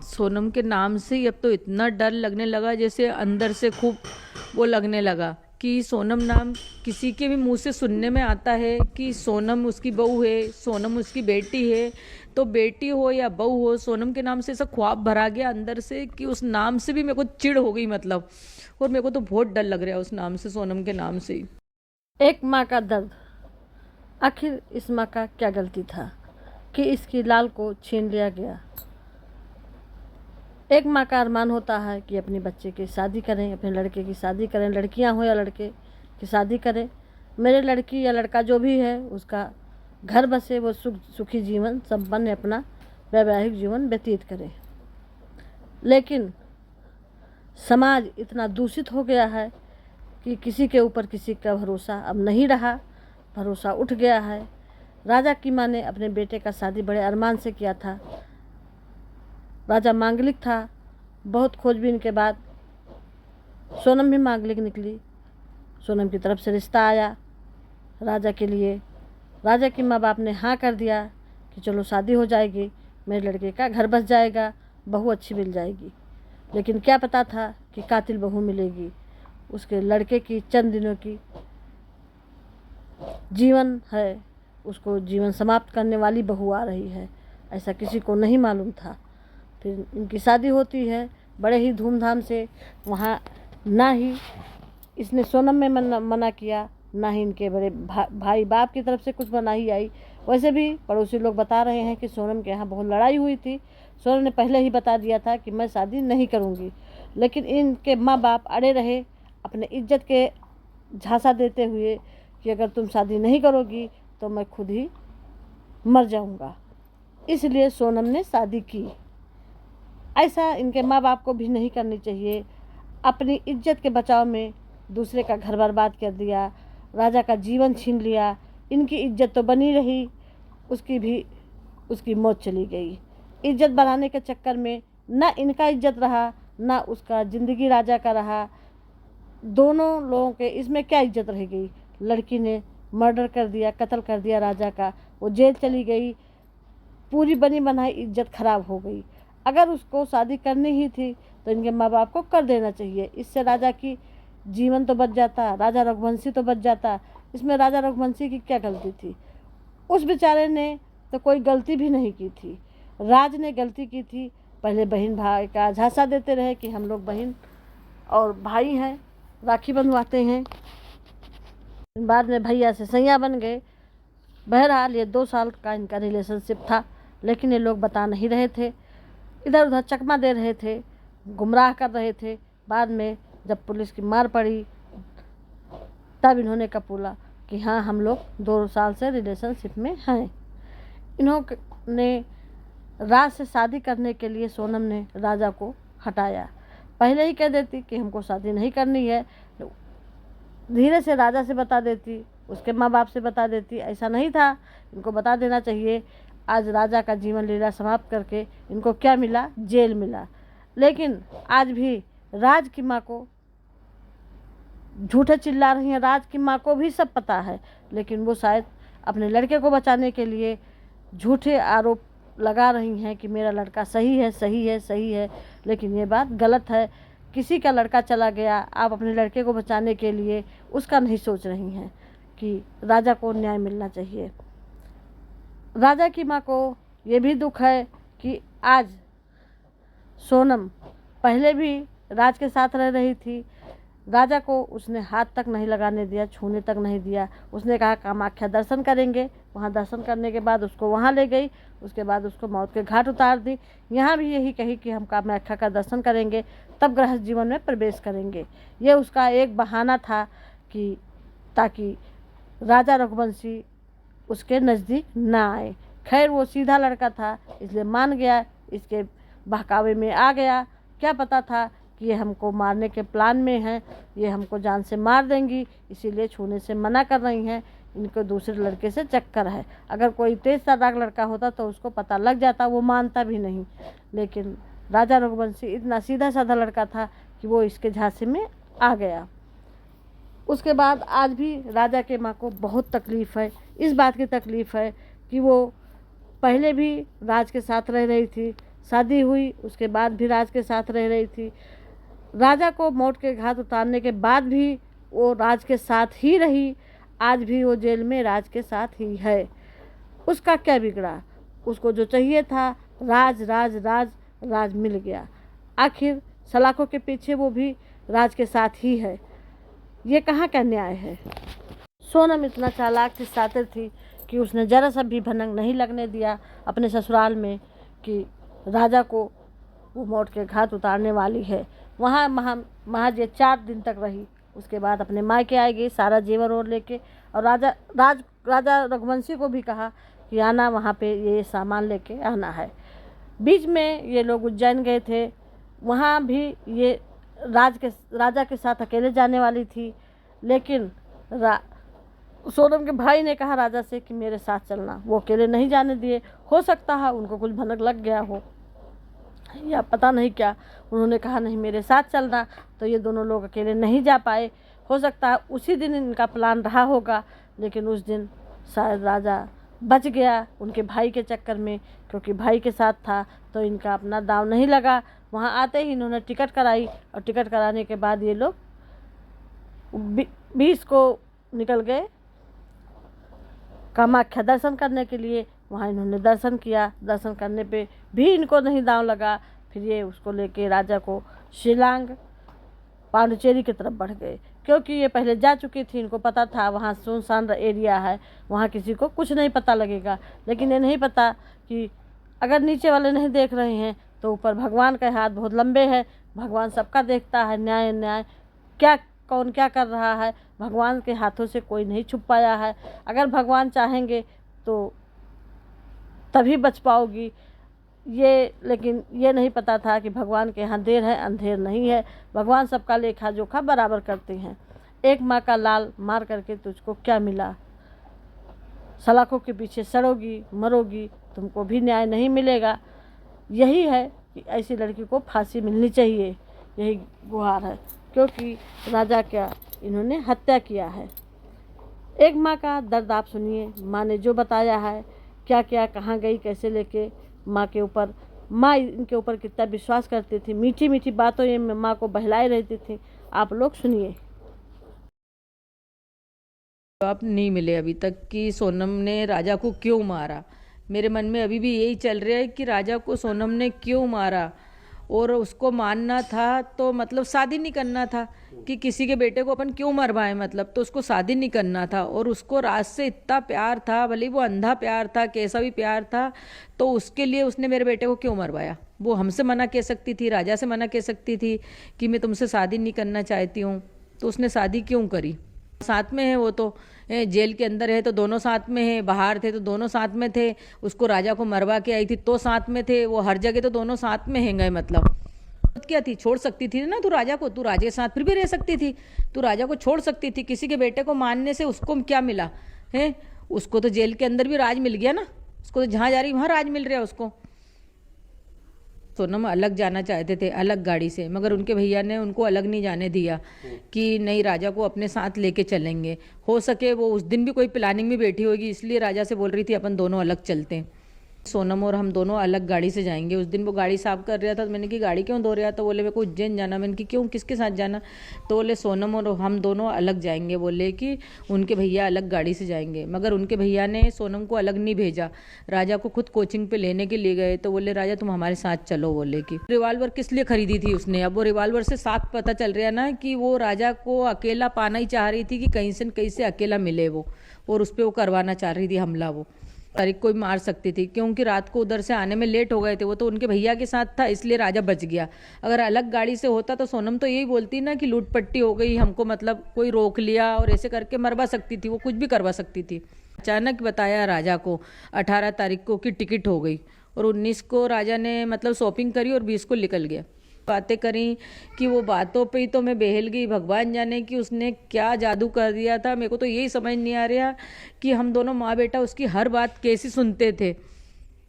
सोनम के नाम से ही अब तो इतना डर लगने लगा, जैसे अंदर से खूब वो लगने लगा कि सोनम नाम किसी के भी मुंह से सुनने में आता है कि सोनम उसकी बहू है, सोनम उसकी बेटी है। तो बेटी हो या बहू हो, सोनम के नाम से ऐसा ख्वाब भरा गया अंदर से कि उस नाम से भी मेरे को चिढ़ हो गई मतलब। और मेरे को तो बहुत डर लग रहा है उस नाम से, सोनम के नाम से ही। एक माँ का दर्द। आखिर इस माँ का क्या गलती था कि इसकी लाल को छीन लिया गया। एक माँ का अरमान होता है कि अपने बच्चे की शादी करें, अपने लड़के की शादी करें, लड़कियां हो या लड़के की शादी करें। मेरे लड़की या लड़का जो भी है उसका घर बसे, वो सुखी जीवन संपन्न अपना वैवाहिक जीवन व्यतीत करे। लेकिन समाज इतना दूषित हो गया है कि किसी के ऊपर किसी का भरोसा अब नहीं रहा, भरोसा उठ गया है। राजा की माँ ने अपने बेटे का शादी बड़े अरमान से किया था। राजा मांगलिक था। बहुत खोजबीन के बाद सोनम भी मांगलिक निकली। सोनम की तरफ से रिश्ता आया राजा के लिए। राजा की माँ बाप ने हाँ कर दिया कि चलो शादी हो जाएगी, मेरे लड़के का घर बस जाएगा, बहू अच्छी मिल जाएगी। लेकिन क्या पता था कि कातिल बहू मिलेगी। उसके लड़के की चंद दिनों की जीवन है, उसको जीवन समाप्त करने वाली बहू आ रही है, ऐसा किसी को नहीं मालूम था। फिर इनकी शादी होती है बड़े ही धूमधाम से। वहाँ ना ही इसने सोनम में मना किया, ना ही इनके बड़े भाई बाप की तरफ से कुछ मनाही आई। वैसे भी पड़ोसी लोग बता रहे हैं कि सोनम के यहाँ बहुत लड़ाई हुई थी। सोनम ने पहले ही बता दिया था कि मैं शादी नहीं करूँगी, लेकिन इनके माँ बाप अड़े रहे, अपने इज्जत के झांसा देते हुए कि अगर तुम शादी नहीं करोगी तो मैं खुद ही मर जाऊँगा। इसलिए सोनम ने शादी की। ऐसा इनके माँ बाप को भी नहीं करनी चाहिए। अपनी इज्जत के बचाव में दूसरे का घर बर्बाद कर दिया, राजा का जीवन छीन लिया। इनकी इज्जत तो बनी रही, उसकी मौत चली गई। इज्जत बढ़ाने के चक्कर में ना इनका इज्जत रहा, ना उसका ज़िंदगी राजा का रहा। दोनों लोगों के इसमें क्या इज्जत रह गई। लड़की ने मर्डर कर दिया, कत्ल कर दिया राजा का, वो जेल चली गई, पूरी बनी बनाई इज्जत खराब हो गई। अगर उसको शादी करनी ही थी तो इनके माँ बाप को कर देना चाहिए। इससे राजा की जीवन तो बच जाता, राजा रघुवंशी तो बच जाता। इसमें राजा रघुवंशी की क्या गलती थी। उस बेचारे ने तो कोई गलती भी नहीं की थी, राज ने गलती की थी। पहले बहन भाई का झांसा देते रहे कि हम लोग बहन और भाई हैं, राखी बंधवाते हैं। बाद में भैया से सैया बन गए। बहरहाल ये 2 साल का इनका रिलेशनशिप था, लेकिन ये लोग बता नहीं रहे थे, इधर उधर चकमा दे रहे थे, गुमराह कर रहे थे। बाद में जब पुलिस की मार पड़ी तब इन्होंने कबूला कि हाँ हम लोग 2 साल से रिलेशनशिप में हैं। इन्होंने राज से शादी करने के लिए सोनम ने राजा को हटाया। पहले ही कह देती कि हमको शादी नहीं करनी है, धीरे से राजा से बता देती, उसके माँ बाप से बता देती। ऐसा नहीं था, इनको बता देना चाहिए। आज राजा का जीवन लीला समाप्त करके इनको क्या मिला, जेल मिला। लेकिन आज भी राज की माँ को झूठे चिल्ला रही हैं। राज की माँ को भी सब पता है, लेकिन वो शायद अपने लड़के को बचाने के लिए झूठे आरोप लगा रही हैं कि मेरा लड़का सही है, सही है, सही है। लेकिन ये बात गलत है। किसी का लड़का चला गया, आप अपने लड़के को बचाने के लिए उसका नहीं सोच रही हैं कि राजा को न्याय मिलना चाहिए। राजा की माँ को ये भी दुख है कि आज सोनम पहले भी राज के साथ रह रही थी, राजा को उसने हाथ तक नहीं लगाने दिया, छूने तक नहीं दिया। उसने कहा कामाख्या दर्शन करेंगे, वहाँ दर्शन करने के बाद उसको वहाँ ले गई, उसके बाद उसको मौत के घाट उतार दी। यहाँ भी यही कही कि हम कामाख्या का दर्शन करेंगे तब गृहस्थ जीवन में प्रवेश करेंगे। ये उसका एक बहाना था कि ताकि राजा रघुवंशी उसके नज़दीक ना आए। खैर वो सीधा लड़का था इसलिए मान गया, इसके बहकावे में आ गया। क्या पता था कि ये हमको मारने के प्लान में हैं, ये हमको जान से मार देंगी, इसीलिए छूने से मना कर रही हैं। इनको दूसरे लड़के से चक्कर है। अगर कोई तेज तर्राक लड़का होता तो उसको पता लग जाता, वो मानता भी नहीं। लेकिन राजा रघुवंशी इतना सीधा साधा लड़का था कि वो इसके झांसे में आ गया। उसके बाद आज भी राजा के माँ को बहुत तकलीफ़ है। इस बात की तकलीफ़ है कि वो पहले भी राज के साथ रह रही थी, शादी हुई, उसके बाद भी राज के साथ रह रही थी। राजा को मौत के घाट उतारने के बाद भी वो राज के साथ ही रही। आज भी वो जेल में राज के साथ ही है। उसका क्या बिगड़ा? उसको जो चाहिए था, राज राज राज राज मिल गया। आखिर सलाखों के पीछे वो भी राज के साथ ही है। ये कहाँ का न्याय है? सोनम इतना चालाक थी, शातिर थी कि उसने जरा सा भी भनक नहीं लगने दिया अपने ससुराल में कि राजा को वो मौत के घाट उतारने वाली है। वहाँ महज ये 4 दिन तक रही। उसके बाद अपने मायके आएगी सारा जेवर और लेके, और राजा रघुवंशी को भी कहा कि आना, वहाँ पे ये सामान लेके आना है। बीच में ये लोग उज्जैन गए थे, वहाँ भी ये राजा के साथ अकेले जाने वाली थी, लेकिन सोनम के भाई ने कहा राजा से कि मेरे साथ चलना। वो अकेले नहीं जाने दिए। हो सकता है उनको कुछ भनक लग गया हो या पता नहीं क्या, उन्होंने कहा नहीं मेरे साथ चलना, तो ये दोनों लोग अकेले नहीं जा पाए। हो सकता है उसी दिन इनका प्लान रहा होगा, लेकिन उस दिन शायद राजा बच गया उनके भाई के चक्कर में, क्योंकि भाई के साथ था तो इनका अपना दाव नहीं लगा। वहाँ आते ही इन्होंने टिकट कराई, और टिकट कराने के बाद ये लोग 20 को निकल गए कामाख्या दर्शन करने के लिए। वहाँ इन्होंने दर्शन किया। दर्शन करने पे भी इनको नहीं दांव लगा। फिर ये उसको लेके राजा को शिलांग पांडिचेरी की तरफ बढ़ गए, क्योंकि ये पहले जा चुकी थी। इनको पता था वहाँ सुनसान एरिया है, वहाँ किसी को कुछ नहीं पता लगेगा। लेकिन ये नहीं पता कि अगर नीचे वाले नहीं देख रहे हैं तो ऊपर भगवान का हाथ बहुत लंबे है। भगवान सबका देखता है। न्याय क्या, कौन क्या कर रहा है, भगवान के हाथों से कोई नहीं छुप पाया है। अगर भगवान चाहेंगे तो तभी बच पाओगी। लेकिन ये नहीं पता था कि भगवान के यहाँ देर है अंधेर नहीं है। भगवान सबका लेखा जोखा बराबर करते हैं। एक माँ का लाल मार करके तुझको क्या मिला? सलाखों के पीछे सड़ोगी, मरोगी, तुमको भी न्याय नहीं मिलेगा। यही है कि ऐसी लड़की को फांसी मिलनी चाहिए, यही गुहार है। क्योंकि राजा क्या इन्होंने हत्या किया है। एक माँ का दर्द आप सुनिए। माँ ने जो बताया है, क्या क्या, कहाँ गई, कैसे लेके माँ इनके ऊपर कितना विश्वास करती थी। मीठी मीठी बातों ये माँ को बहलाए रहती थी। आप लोग सुनिए। जवाब नहीं मिले अभी तक कि सोनम ने राजा को क्यों मारा। मेरे मन में अभी भी यही चल रहा है कि राजा को सोनम ने क्यों मारा। और उसको मानना था तो मतलब शादी नहीं करना था, कि किसी के बेटे को अपन क्यों मरवाएं, मतलब तो उसको शादी नहीं करना था। और उसको राज से इतना प्यार था, भले वो अंधा प्यार था, कैसा भी प्यार था, तो उसके लिए उसने मेरे बेटे को क्यों मरवाया। वो हमसे मना कह सकती थी, राजा से मना कह सकती थी कि मैं तुमसे शादी नहीं करना चाहती हूँ, तो उसने शादी क्यों करी। साथ में है वो तो, जेल के अंदर है तो दोनों साथ में है, बाहर थे तो दोनों साथ में थे, उसको राजा को मरवा के आई थी तो साथ में थे, वो हर जगह तो दोनों साथ में हैं गए। मतलब क्या थी, छोड़ सकती थी ना तू राजा को, तू राजा के साथ फिर भी रह सकती थी, तू राजा को छोड़ सकती थी। किसी के बेटे को मानने से उसको क्या मिला है? उसको तो जेल के अंदर भी राज मिल गया ना, उसको तो जहाँ जा रही वहाँ राज मिल रहा है उसको। सोनम अलग जाना चाहते थे, अलग गाड़ी से, मगर उनके भैया ने उनको अलग नहीं जाने दिया कि नहीं राजा को अपने साथ लेके चलेंगे। हो सके वो उस दिन भी कोई प्लानिंग में बैठी होगी, इसलिए राजा से बोल रही थी अपन दोनों अलग चलते हैं, सोनम और हम दोनों अलग गाड़ी से जाएंगे। उस दिन वो गाड़ी साफ कर रहा था तो मैंने कि गाड़ी क्यों धो रहा, तो बोले मेरे को उज्जैन जाना। मैंने कि क्यों, किसके साथ जाना, तो बोले सोनम और हम दोनों अलग जाएंगे, बोले कि उनके भैया अलग गाड़ी से जाएंगे। मगर उनके भैया ने सोनम को अलग नहीं भेजा, राजा को खुद कोचिंग पे लेने के लिए गए। तो बोले राजा तुम हमारे साथ चलो, बोले कि रिवाल्वर किस लिए खरीदी थी उसने। अब वो रिवाल्वर से साफ पता चल रहा है ना कि वो राजा को अकेला पाना ही चाह रही थी, कि कहीं से कहीं से अकेला मिले वो, और उस पर वो करवाना चाह रही थी हमला। वो तारीख को भी मार सकती थी, क्योंकि रात को उधर से आने में लेट हो गए थे। वो तो उनके भैया के साथ था, इसलिए राजा बच गया। अगर अलग गाड़ी से होता तो सोनम तो यही बोलती ना कि लूट पट्टी हो गई हमको, मतलब कोई रोक लिया और ऐसे करके मरवा सकती थी, वो कुछ भी करवा सकती थी। अचानक बताया राजा को 18 तारीख को कि टिकट हो गई, और 19 को राजा ने मतलब शॉपिंग करी और 20 को निकल गया। बातें करी कि वो बातों पे ही तो मैं बहल गई। भगवान जाने कि उसने क्या जादू कर दिया था। मेरे को तो यही समझ नहीं आ रहा कि हम दोनों माँ बेटा उसकी हर बात कैसे सुनते थे।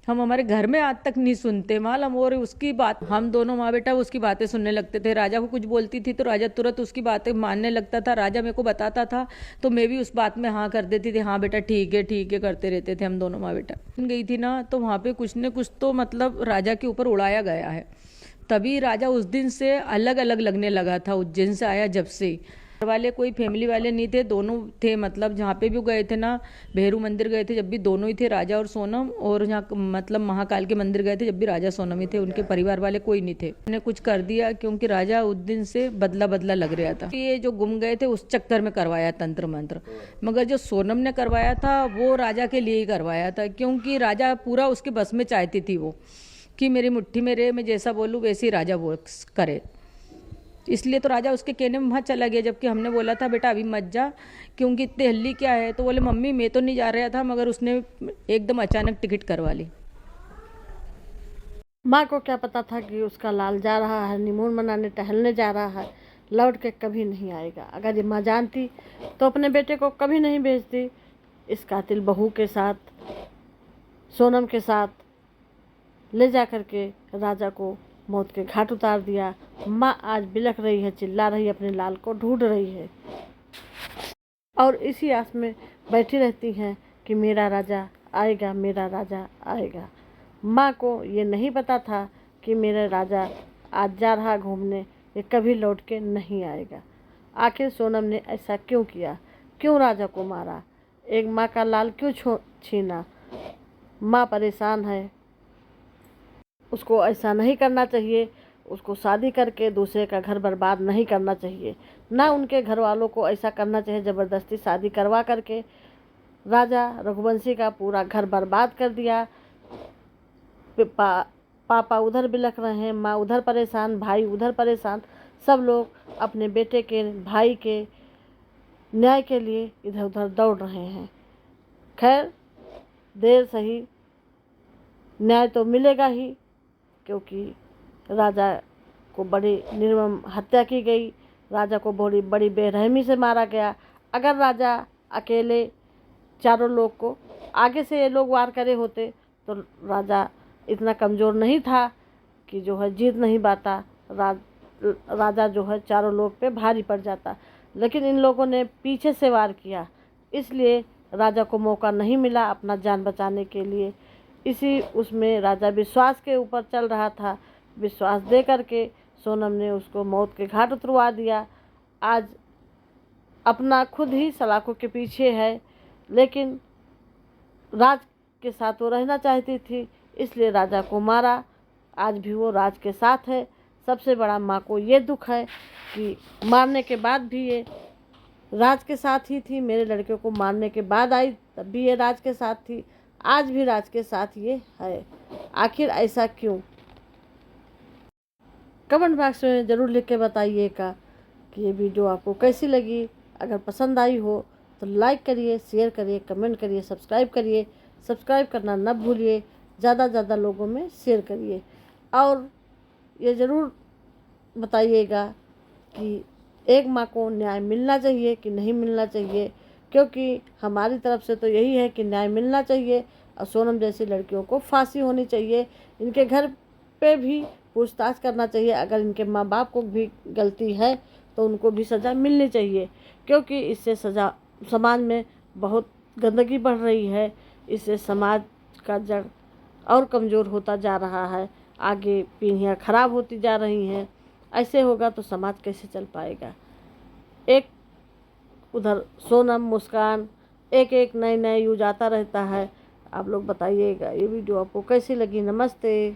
हम हमारे घर में आज तक नहीं सुनते मालूम। और उसकी बात, हम दोनों माँ बेटा उसकी बातें सुनने लगते थे। राजा को कुछ बोलती थी तो राजा तुरंत उसकी बातें मानने लगता था। राजा मेरे को बताता था तो मैं भी उस बात में हाँ कर देती थी, हाँ बेटा ठीक है करते रहते थे हम दोनों माँ बेटा। गई थी ना तो वहाँ पे कुछ न कुछ तो मतलब राजा के ऊपर उड़ाया गया है। तभी राजा उस दिन से अलग अलग लगने लगा था, उज्जैन से आया जब से। घर वाले कोई फैमिली वाले नहीं थे, दोनों थे। मतलब जहाँ पे भी गए थे ना, भैरू मंदिर गए थे जब भी दोनों ही थे, राजा और सोनम। और यहाँ मतलब महाकाल के मंदिर गए थे जब भी राजा सोनम ही थे, उनके परिवार वाले कोई नहीं थे। उन्होंने कुछ कर दिया क्योंकि राजा उस दिन से बदला बदला लग रहा था। ये जो गुम गए थे उस चक्कर में करवाया तंत्र मंत्र, मगर जो सोनम ने करवाया था वो राजा के लिए ही करवाया था, क्योंकि राजा पूरा उसके बस में चाहती थी वो, कि मेरी मुट्ठी में रहे, मैं जैसा बोलूँ वैसे ही राजा वो करे। इसलिए तो राजा उसके कहने में वहाँ चला गया। जबकि हमने बोला था बेटा अभी मत जा, क्योंकि इतनी हल्ली क्या है। तो बोले मम्मी मैं तो नहीं जा रहा था, मगर उसने एकदम अचानक टिकट करवा ली। माँ को क्या पता था कि उसका लाल जा रहा है, हनीमून मनाने टहलने जा रहा है, लौट के कभी नहीं आएगा। अगर ये माँ जानती तो अपने बेटे को कभी नहीं भेजती इस कातिल बहू के साथ, सोनम के साथ ले जा कर के राजा को मौत के घाट उतार दिया। माँ आज बिलख रही है, चिल्ला रही है, अपने लाल को ढूंढ रही है और इसी आस में बैठी रहती हैं कि मेरा राजा आएगा, मेरा राजा आएगा। माँ को ये नहीं पता था कि मेरा राजा आज जा रहा घूमने, ये कभी लौट के नहीं आएगा। आखिर सोनम ने ऐसा क्यों किया, क्यों राजा को मारा, एक माँ का लाल क्यों छीना। माँ परेशान है, उसको ऐसा नहीं करना चाहिए। उसको शादी करके दूसरे का घर बर्बाद नहीं करना चाहिए, ना उनके घर वालों को ऐसा करना चाहिए। ज़बरदस्ती शादी करवा करके राजा रघुवंशी का पूरा घर बर्बाद कर दिया। पापा उधर बिलख रहे हैं, माँ उधर परेशान, भाई उधर परेशान, सब लोग अपने बेटे के, भाई के न्याय के लिए इधर उधर दौड़ रहे हैं। खैर देर सही न्याय तो मिलेगा ही, क्योंकि राजा को बड़ी निर्मम हत्या की गई, राजा को बड़ी बेरहमी से मारा गया। अगर राजा अकेले चारों लोग को आगे से ये लोग वार करे होते तो राजा इतना कमज़ोर नहीं था कि जो है जीत नहीं पाता। राजा जो है चारों लोग पे भारी पड़ जाता, लेकिन इन लोगों ने पीछे से वार किया, इसलिए राजा को मौका नहीं मिला अपना जान बचाने के लिए। इसी उसमें राजा विश्वास के ऊपर चल रहा था, विश्वास दे करके सोनम ने उसको मौत के घाट उतरवा दिया। आज अपना खुद ही सलाखों के पीछे है, लेकिन राज के साथ वो रहना चाहती थी, इसलिए राजा को मारा। आज भी वो राज के साथ है। सबसे बड़ा माँ को ये दुख है कि मारने के बाद भी ये राज के साथ ही थी। मेरे लड़के को मारने के बाद आई तब भी ये राज के साथ थी, आज भी राज के साथ ये है। आखिर ऐसा क्यों? कमेंट बॉक्स में ज़रूर लिख के बताइएगा कि ये वीडियो आपको कैसी लगी। अगर पसंद आई हो तो लाइक करिए, शेयर करिए, कमेंट करिए, सब्सक्राइब करिए। सब्सक्राइब करना न भूलिए, ज़्यादा से ज़्यादा लोगों में शेयर करिए। और ये ज़रूर बताइएगा कि एक माँ को न्याय मिलना चाहिए कि नहीं मिलना चाहिए, क्योंकि हमारी तरफ से तो यही है कि न्याय मिलना चाहिए और सोनम जैसी लड़कियों को फांसी होनी चाहिए। इनके घर पे भी पूछताछ करना चाहिए। अगर इनके माँ बाप को भी गलती है तो उनको भी सज़ा मिलनी चाहिए, क्योंकि इससे समाज में बहुत गंदगी बढ़ रही है। इससे समाज का जड़ और कमज़ोर होता जा रहा है, आगे पीढ़ियाँ खराब होती जा रही हैं। ऐसे होगा तो समाज कैसे चल पाएगा। एक उधर सोनम, मुस्कान, एक नए यूज आता रहता है। आप लोग बताइएगा ये वीडियो आपको कैसी लगी। नमस्ते।